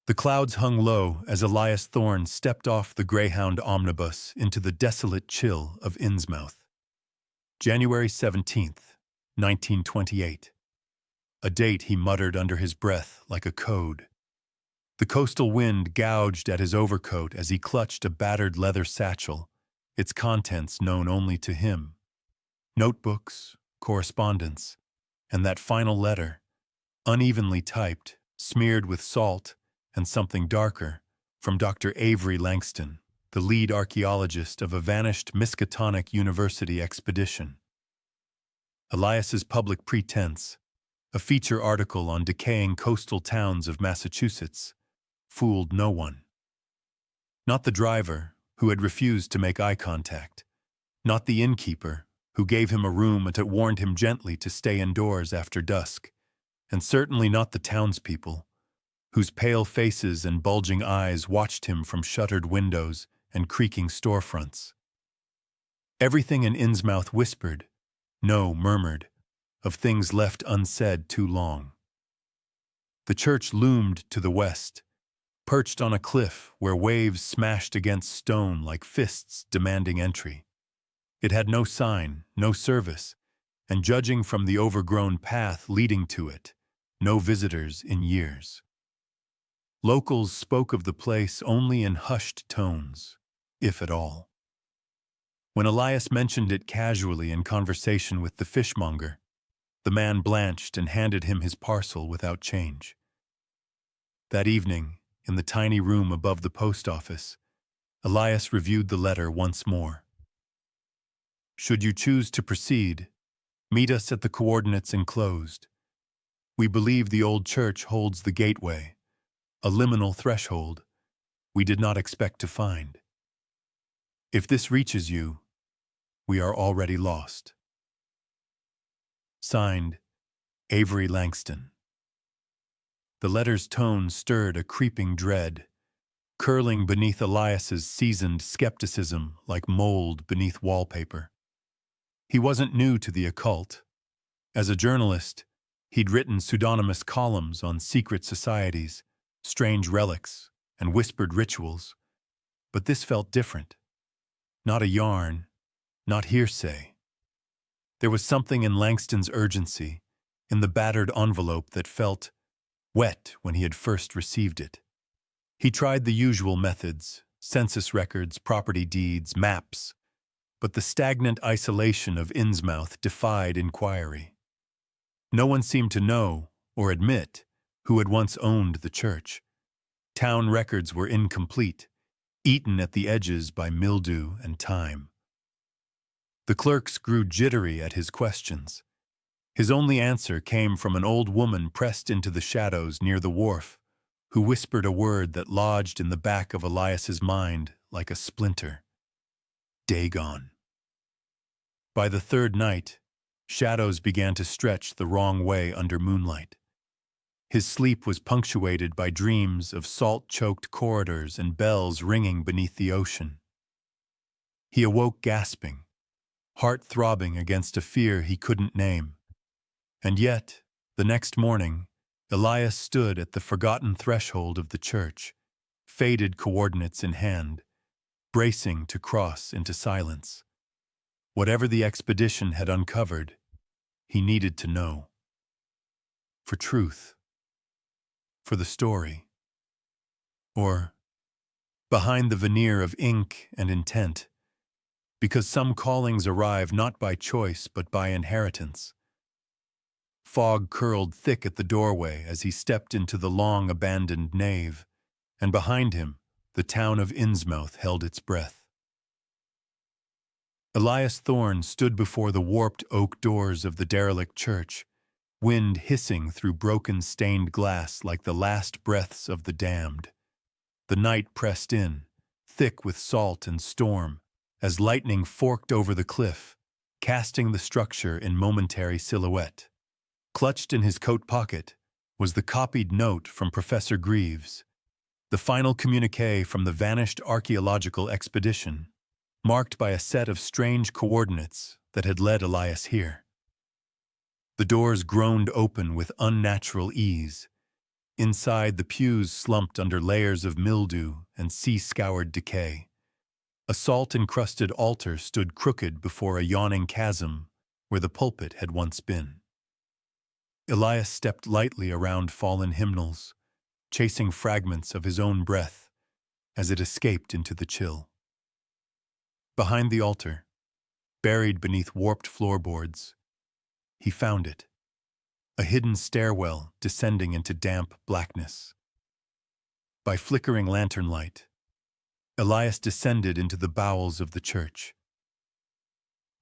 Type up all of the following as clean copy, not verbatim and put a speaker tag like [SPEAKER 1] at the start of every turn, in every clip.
[SPEAKER 1] The clouds hung low as Elias Thorne stepped off the Greyhound omnibus into the desolate chill of Innsmouth. January 17th, 1928. A date he muttered under his breath like a code. The coastal wind gouged at his overcoat as he clutched a battered leather satchel, its contents known only to him. Notebooks, correspondence, and that final letter, unevenly typed, smeared with salt, and something darker, from Dr. Avery Langston, the lead archaeologist of a vanished Miskatonic University expedition. Elias's public pretense, a feature article on decaying coastal towns of Massachusetts, fooled no one. Not the driver, who had refused to make eye contact. Not the innkeeper, who gave him a room and warned him gently to stay indoors after dusk. And certainly not the townspeople, whose pale faces and bulging eyes watched him from shuttered windows and creaking storefronts. Everything in Innsmouth whispered, no, murmured, of things left unsaid too long. The church loomed to the west, perched on a cliff where waves smashed against stone like fists demanding entry. It had no sign, no service, and judging from the overgrown path leading to it, no visitors in years. Locals spoke of the place only in hushed tones, if at all. When Elias mentioned it casually in conversation with the fishmonger, the man blanched and handed him his parcel without change. That evening, in the tiny room above the post office, Elias reviewed the letter once more. Should you choose to proceed, meet us at the coordinates enclosed. We believe the old church holds the gateway, a liminal threshold we did not expect to find. If this reaches you, we are already lost. Signed, Avery Langston. The letter's tone stirred a creeping dread, curling beneath Elias's seasoned skepticism like mold beneath wallpaper. He wasn't new to the occult. As a journalist, he'd written pseudonymous columns on secret societies, strange relics, and whispered rituals. But this felt different. Not a yarn, not hearsay. There was something in Langston's urgency, in the battered envelope that felt wet when he had first received it. He tried the usual methods, census records, property deeds, maps, but the stagnant isolation of Innsmouth defied inquiry. No one seemed to know, or admit, who had once owned the church. Town records were incomplete, eaten at the edges by mildew and time. The clerks grew jittery at his questions. His only answer came from an old woman pressed into the shadows near the wharf, who whispered a word that lodged in the back of Elias's mind like a splinter. Dagon. By the third night, shadows began to stretch the wrong way under moonlight. His sleep was punctuated by dreams of salt-choked corridors and bells ringing beneath the ocean. He awoke gasping, heart throbbing against a fear he couldn't name. And yet, the next morning, Elias stood at the forgotten threshold of the church, faded coordinates in hand, bracing to cross into silence. Whatever the expedition had uncovered, he needed to know. For truth. For the story. Or, behind the veneer of ink and intent, because some callings arrive not by choice but by inheritance. Fog curled thick at the doorway as he stepped into the long-abandoned nave, and behind him, the town of Innsmouth held its breath. Elias Thorne stood before the warped oak doors of the derelict church, wind hissing through broken stained glass like the last breaths of the damned. The night pressed in, thick with salt and storm, as lightning forked over the cliff, casting the structure in momentary silhouette. Clutched in his coat pocket was the copied note from Professor Greaves, the final communiqué from the vanished archaeological expedition, marked by a set of strange coordinates that had led Elias here. The doors groaned open with unnatural ease, Inside, the pews slumped under layers of mildew and sea-scoured decay. A salt-encrusted altar stood crooked before a yawning chasm where the pulpit had once been. Elias stepped lightly around fallen hymnals, chasing fragments of his own breath as it escaped into the chill. Behind the altar, buried beneath warped floorboards, he found it, a hidden stairwell descending into damp blackness. By flickering lantern light, Elias descended into the bowels of the church.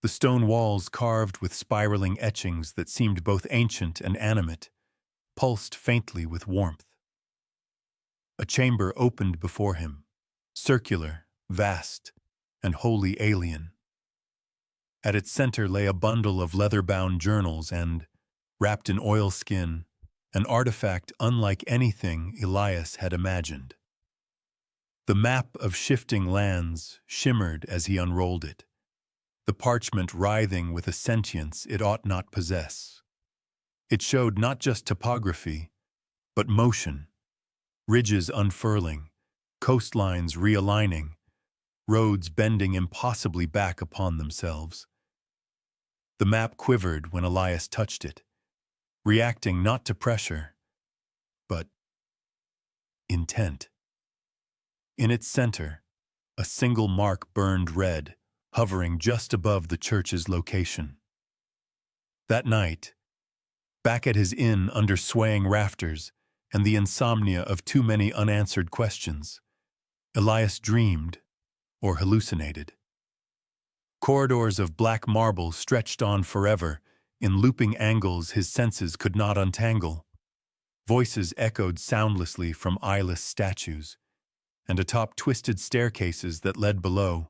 [SPEAKER 1] The stone walls, carved with spiraling etchings that seemed both ancient and animate, pulsed faintly with warmth. A chamber opened before him, circular, vast, and wholly alien. At its center lay a bundle of leather-bound journals and, wrapped in oilskin, an artifact unlike anything Elias had imagined. The map of shifting lands shimmered as he unrolled it, the parchment writhing with a sentience it ought not possess. It showed not just topography, but motion, ridges unfurling, coastlines realigning, roads bending impossibly back upon themselves. The map quivered when Elias touched it, reacting not to pressure, but intent. In its center, a single mark burned red, hovering just above the church's location. That night, back at his inn under swaying rafters and the insomnia of too many unanswered questions, Elias dreamed, or hallucinated. Corridors of black marble stretched on forever, in looping angles his senses could not untangle. Voices echoed soundlessly from eyeless statues, and atop twisted staircases that led below,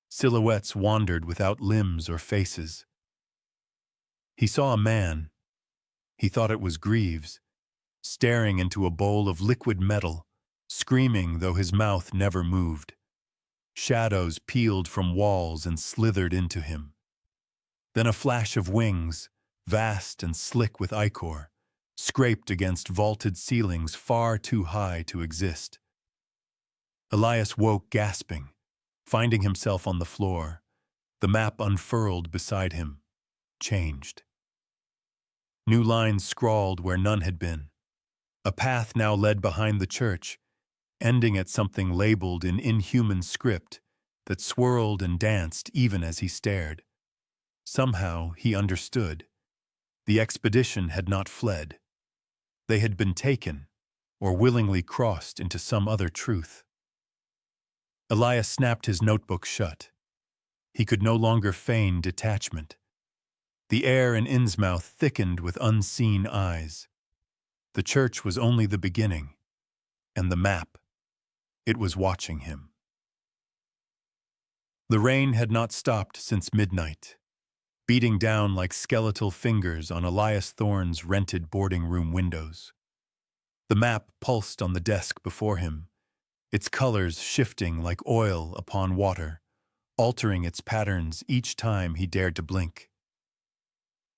[SPEAKER 1] silhouettes wandered without limbs or faces. He saw a man, he thought it was Greaves, staring into a bowl of liquid metal, screaming though his mouth never moved. Shadows peeled from walls and slithered into him. Then a flash of wings, vast and slick with ichor, scraped against vaulted ceilings far too high to exist. Elias woke gasping, finding himself on the floor, the map unfurled beside him, changed. New lines scrawled where none had been. A path now led behind the church, ending at something labeled in inhuman script that swirled and danced even as he stared. Somehow he understood. The expedition had not fled. They had been taken, or willingly crossed into some other truth. Elias snapped his notebook shut. He could no longer feign detachment. The air in Innsmouth thickened with unseen eyes. The church was only the beginning, and the map, it was watching him. The rain had not stopped since midnight, beating down like skeletal fingers on Elias Thorne's rented boarding room windows. The map pulsed on the desk before him, its colors shifting like oil upon water, altering its patterns each time he dared to blink.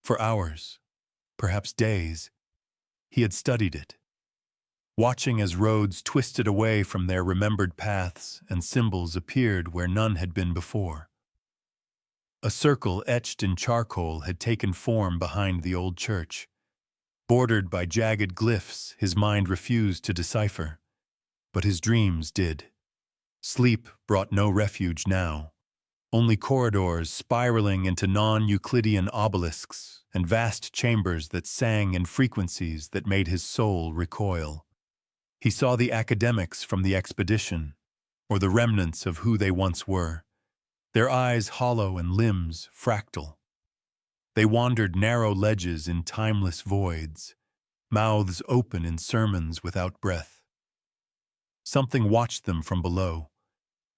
[SPEAKER 1] For hours, perhaps days, he had studied it, watching as roads twisted away from their remembered paths and symbols appeared where none had been before. A circle etched in charcoal had taken form behind the old church, bordered by jagged glyphs his mind refused to decipher, but his dreams did. Sleep brought no refuge now, only corridors spiraling into non-Euclidean obelisks and vast chambers that sang in frequencies that made his soul recoil. He saw the academics from the expedition, or the remnants of who they once were, their eyes hollow and limbs fractal. They wandered narrow ledges in timeless voids, mouths open in sermons without breath. Something watched them from below,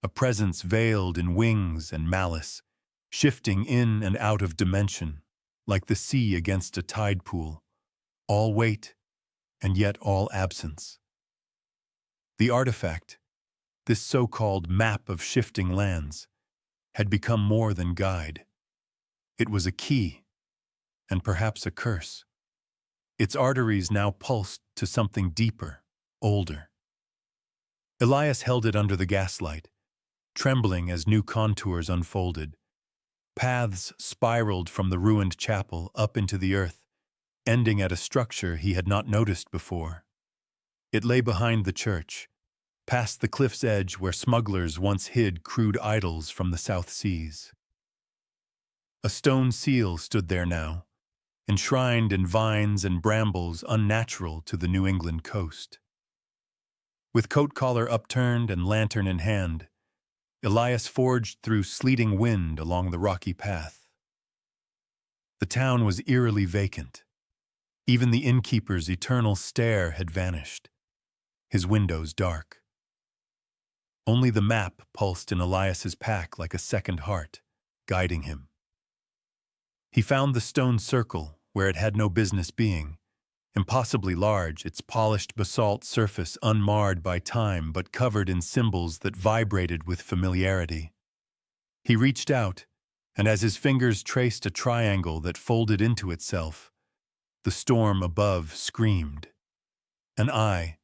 [SPEAKER 1] a presence veiled in wings and malice, shifting in and out of dimension, like the sea against a tide pool, all weight and yet all absence. The artifact, this so-called map of shifting lands, had become more than guide. It was a key, and perhaps a curse. Its arteries now pulsed to something deeper, older. Elias held it under the gaslight, trembling as new contours unfolded. Paths spiraled from the ruined chapel up into the earth, ending at a structure he had not noticed before. It lay behind the church, past the cliff's edge where smugglers once hid crude idols from the South Seas. A stone seal stood there now, enshrined in vines and brambles unnatural to the New England coast. With coat collar upturned and lantern in hand, Elias forged through sleeting wind along the rocky path. The town was eerily vacant. Even the innkeeper's eternal stare had vanished, his windows dark. Only the map pulsed in Elias's pack like a second heart, guiding him. He found the stone circle where it had no business being, impossibly large, its polished basalt surface unmarred by time but covered in symbols that vibrated with familiarity. He reached out, and as his fingers traced a triangle that folded into itself, the storm above screamed. An eye,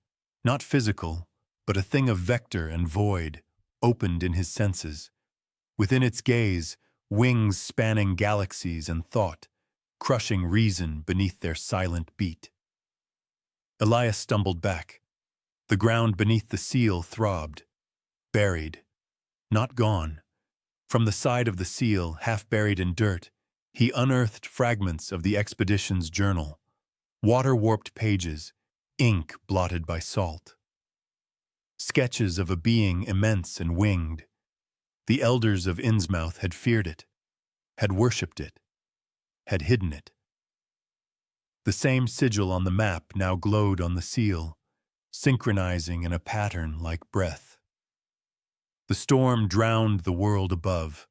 [SPEAKER 1] not physical, but a thing of vector and void, opened in his senses. Within its gaze, wings spanning galaxies and thought, crushing reason beneath their silent beat. Elias stumbled back. The ground beneath the seal throbbed, buried, not gone. From the side of the seal, half buried in dirt, he unearthed fragments of the expedition's journal, water-warped pages, ink blotted by salt. Sketches of a being immense and winged. The elders of Innsmouth had feared it, had worshipped it, had hidden it. The same sigil on the map now glowed on the seal, synchronizing in a pattern like breath. The storm drowned the world above,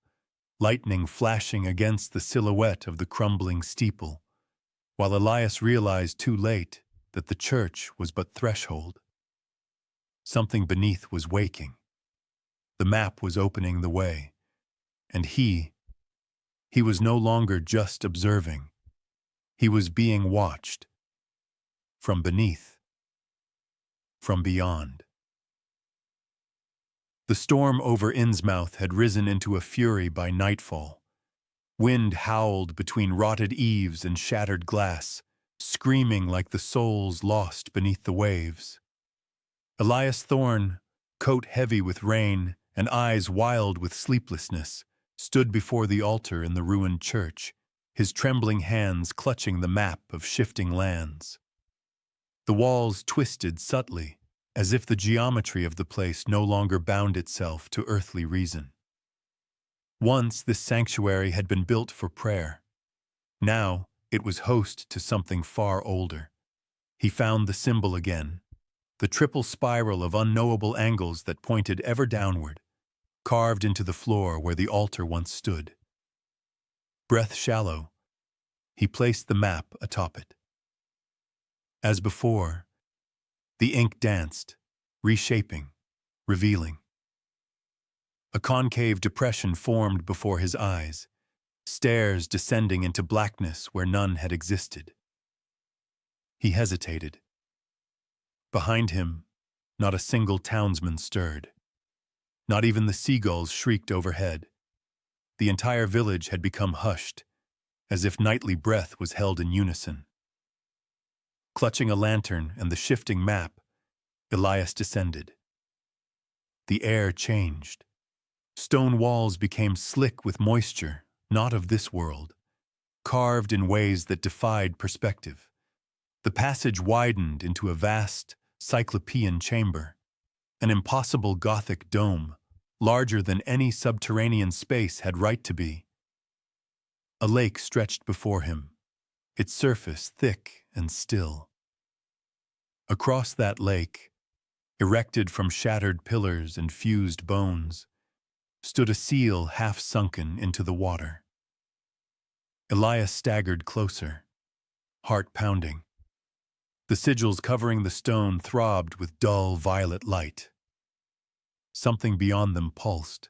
[SPEAKER 1] lightning flashing against the silhouette of the crumbling steeple, while Elias realized too late that the church was but threshold. Something beneath was waking. The map was opening the way, and he was no longer just observing. He was being watched. From beneath. From beyond. The storm over Innsmouth had risen into a fury by nightfall. Wind howled between rotted eaves and shattered glass, screaming like the souls lost beneath the waves. Elias Thorne, coat heavy with rain and eyes wild with sleeplessness, stood before the altar in the ruined church, his trembling hands clutching the map of shifting lands. The walls twisted subtly, as if the geometry of the place no longer bound itself to earthly reason. Once this sanctuary had been built for prayer. Now it was host to something far older. He found the symbol again, the triple spiral of unknowable angles that pointed ever downward, carved into the floor where the altar once stood. Breath shallow, he placed the map atop it. As before, the ink danced, reshaping, revealing. A concave depression formed before his eyes, stairs descending into blackness where none had existed. He hesitated. Behind him, not a single townsman stirred. Not even the seagulls shrieked overhead. The entire village had become hushed, as if nightly breath was held in unison. Clutching a lantern and the shifting map, Elias descended. The air changed. Stone walls became slick with moisture, not of this world, carved in ways that defied perspective. The passage widened into a vast, cyclopean chamber, an impossible Gothic dome, larger than any subterranean space had right to be. A lake stretched before him, its surface thick and still. Across that lake, erected from shattered pillars and fused bones, stood a seal half sunken into the water. Elias staggered closer, heart pounding. The sigils covering the stone throbbed with dull violet light. Something beyond them pulsed.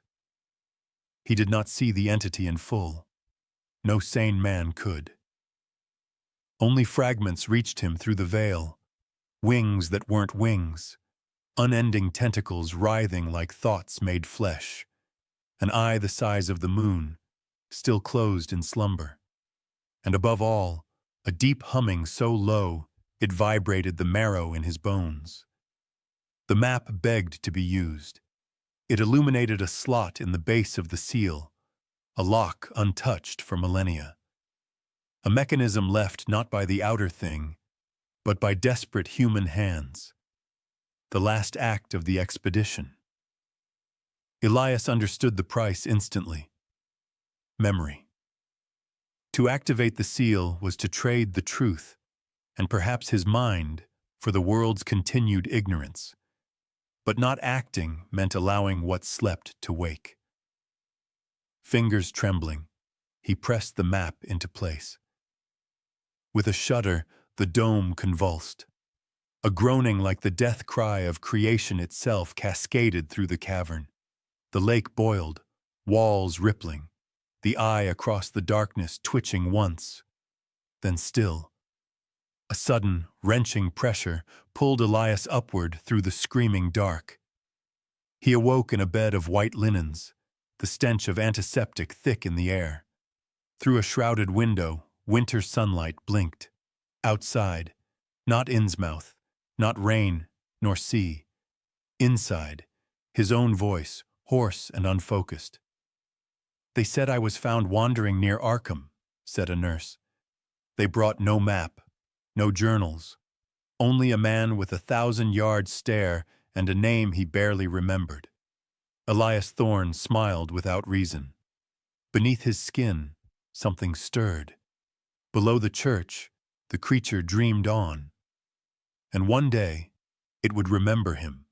[SPEAKER 1] He did not see the entity in full. No sane man could. Only fragments reached him through the veil, wings that weren't wings, unending tentacles writhing like thoughts made flesh, an eye the size of the moon, still closed in slumber. And above all, a deep humming so low it vibrated the marrow in his bones. The map begged to be used. It illuminated a slot in the base of the seal, a lock untouched for millennia. A mechanism left not by the outer thing, but by desperate human hands. The last act of the expedition. Elias understood the price instantly. Memory. To activate the seal was to trade the truth, and perhaps his mind, for the world's continued ignorance. But not acting meant allowing what slept to wake. Fingers trembling, he pressed the map into place. With a shudder, the dome convulsed. A groaning like the death cry of creation itself cascaded through the cavern. The lake boiled, walls rippling, the eye across the darkness twitching once, then still. A sudden, wrenching pressure pulled Elias upward through the screaming dark. He awoke in a bed of white linens, the stench of antiseptic thick in the air. Through a shrouded window, winter sunlight blinked. Outside, not Innsmouth, not rain, nor sea. Inside, his own voice, hoarse and unfocused. "They said I was found wandering near Arkham," said a nurse. "They brought no map, no journals, only a man with 1,000-yard stare and a name he barely remembered." Elias Thorne smiled without reason. Beneath his skin, something stirred. Below the church, the creature dreamed on. And one day, it would remember him.